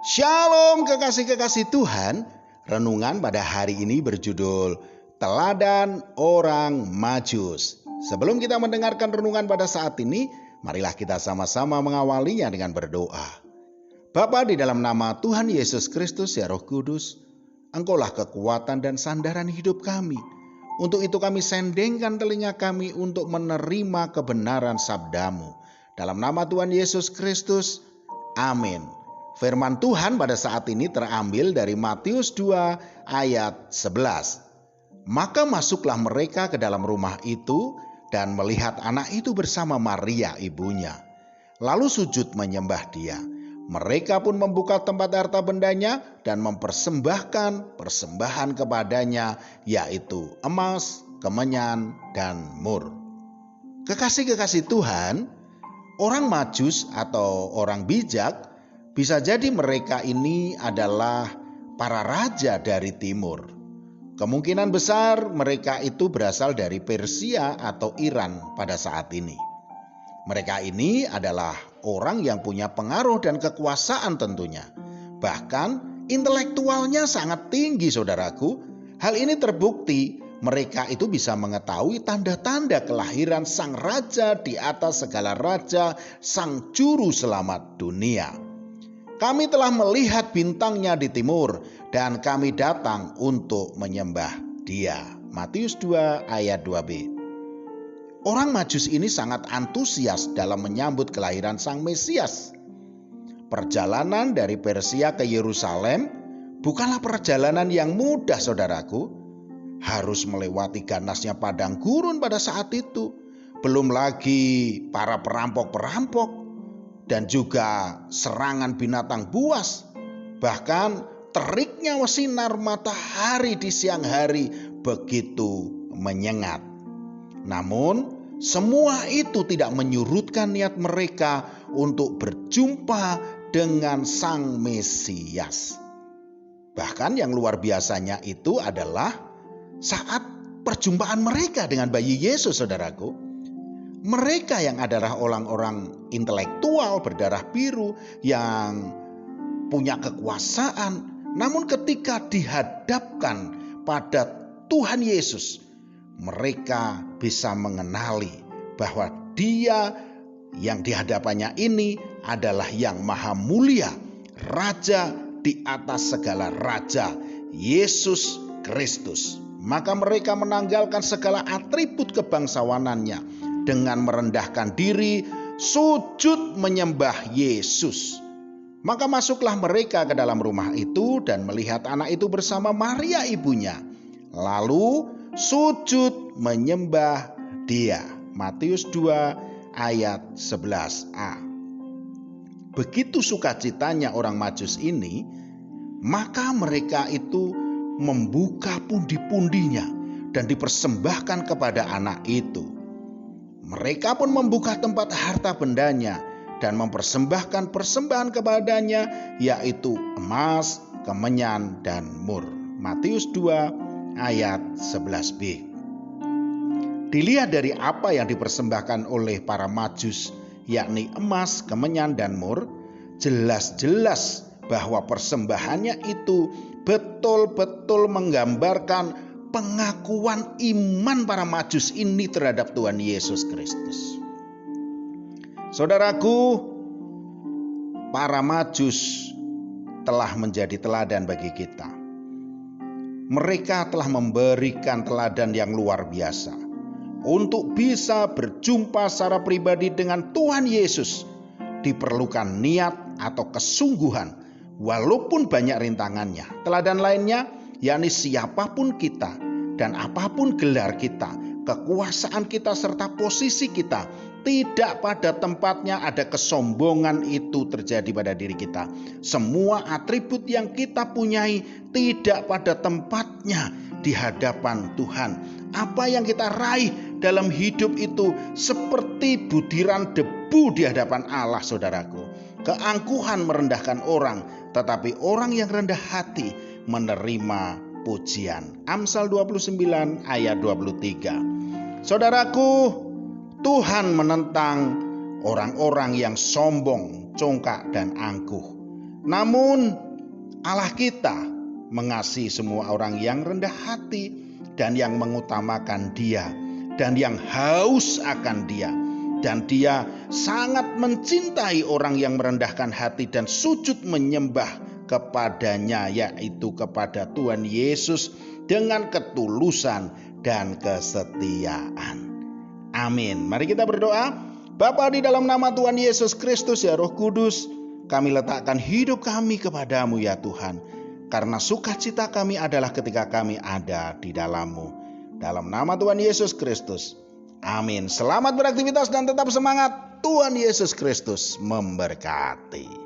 Shalom kekasih-kekasih Tuhan. Renungan pada hari ini berjudul Teladan Orang Majus. Sebelum kita mendengarkan renungan pada saat ini, marilah kita sama-sama mengawalinya dengan berdoa. Bapa, di dalam nama Tuhan Yesus Kristus ya Roh Kudus, Engkaulah kekuatan dan sandaran hidup kami. Untuk itu kami sendengkan telinga kami untuk menerima kebenaran sabda-Mu. Dalam nama Tuhan Yesus Kristus, amin. Firman Tuhan pada saat ini terambil dari Matius 2 ayat 11. Maka masuklah mereka ke dalam rumah itu dan melihat anak itu bersama Maria ibunya. Lalu sujud menyembah dia. Mereka pun membuka tempat harta bendanya dan mempersembahkan persembahan kepadanya, yaitu emas, kemenyan, dan mur. Kekasih-kekasih Tuhan, orang Majus atau orang bijak bisa jadi mereka ini adalah para raja dari timur. Kemungkinan besar mereka itu berasal dari Persia atau Iran pada saat ini. Mereka ini adalah orang yang punya pengaruh dan kekuasaan tentunya. Bahkan intelektualnya sangat tinggi, saudaraku. Hal ini terbukti mereka itu bisa mengetahui tanda-tanda kelahiran sang raja di atas segala raja, sang juru selamat dunia. Kami telah melihat bintangnya di timur dan kami datang untuk menyembah dia. Matius 2 ayat 2b. Orang Majus ini sangat antusias dalam menyambut kelahiran sang Mesias. Perjalanan dari Persia ke Yerusalem bukanlah perjalanan yang mudah, saudaraku. Harus melewati ganasnya padang gurun pada saat itu. Belum lagi para perampok-perampok dan juga serangan binatang buas. Bahkan teriknya sinar matahari di siang hari begitu menyengat. Namun semua itu tidak menyurutkan niat mereka untuk berjumpa dengan sang Mesias. Bahkan yang luar biasanya itu adalah saat perjumpaan mereka dengan bayi Yesus, saudaraku. Mereka yang adalah orang-orang intelektual berdarah biru yang punya kekuasaan, namun ketika dihadapkan pada Tuhan Yesus, mereka bisa mengenali bahwa Dia yang dihadapannya ini adalah yang maha mulia, Raja di atas segala raja, Yesus Kristus. Maka mereka menanggalkan segala atribut kebangsawanannya dengan merendahkan diri, sujud menyembah Yesus. Maka masuklah mereka ke dalam rumah itu dan melihat anak itu bersama Maria ibunya. Lalu sujud menyembah dia. Matius 2 ayat 11a. Begitu sukacitanya orang Majus ini, maka mereka itu membuka pundi-pundinya dan dipersembahkan kepada anak itu. Mereka pun membuka tempat harta bendanya dan mempersembahkan persembahan kepadanya, yaitu emas, kemenyan, dan mur. Matius 2 ayat 11b. Dilihat dari apa yang dipersembahkan oleh para Majus, yakni emas, kemenyan, dan mur, jelas-jelas bahwa persembahannya itu betul-betul menggambarkan pengakuan iman para Majus ini terhadap Tuhan Yesus Kristus. Saudaraku, para Majus telah menjadi teladan bagi kita. Mereka telah memberikan teladan yang luar biasa. Untuk bisa berjumpa secara pribadi dengan Tuhan Yesus, diperlukan niat atau kesungguhan, walaupun banyak rintangannya. Teladan lainnya, yakni siapapun kita dan apapun gelar kita, kekuasaan kita serta posisi kita, tidak pada tempatnya ada kesombongan itu terjadi pada diri kita. Semua atribut yang kita punyai tidak pada tempatnya di hadapan Tuhan. Apa yang kita raih dalam hidup itu seperti butiran debu di hadapan Allah, saudaraku. Keangkuhan merendahkan orang, tetapi orang yang rendah hati menerima pujian. Amsal 29 ayat 23. Saudaraku, Tuhan menentang orang-orang yang sombong, congkak, dan angkuh. Namun Allah kita mengasihi semua orang yang rendah hati dan yang mengutamakan Dia dan yang haus akan Dia. Dan Dia sangat mencintai orang yang merendahkan hati dan sujud menyembah kepadanya, yaitu kepada Tuhan Yesus dengan ketulusan dan kesetiaan. Amin. Mari kita berdoa. Bapa, di dalam nama Tuhan Yesus Kristus, ya Roh Kudus, kami letakkan hidup kami kepadamu ya Tuhan. Karena sukacita kami adalah ketika kami ada di dalam-Mu. Dalam nama Tuhan Yesus Kristus. Amin. Selamat beraktivitas dan tetap semangat. Tuhan Yesus Kristus memberkati.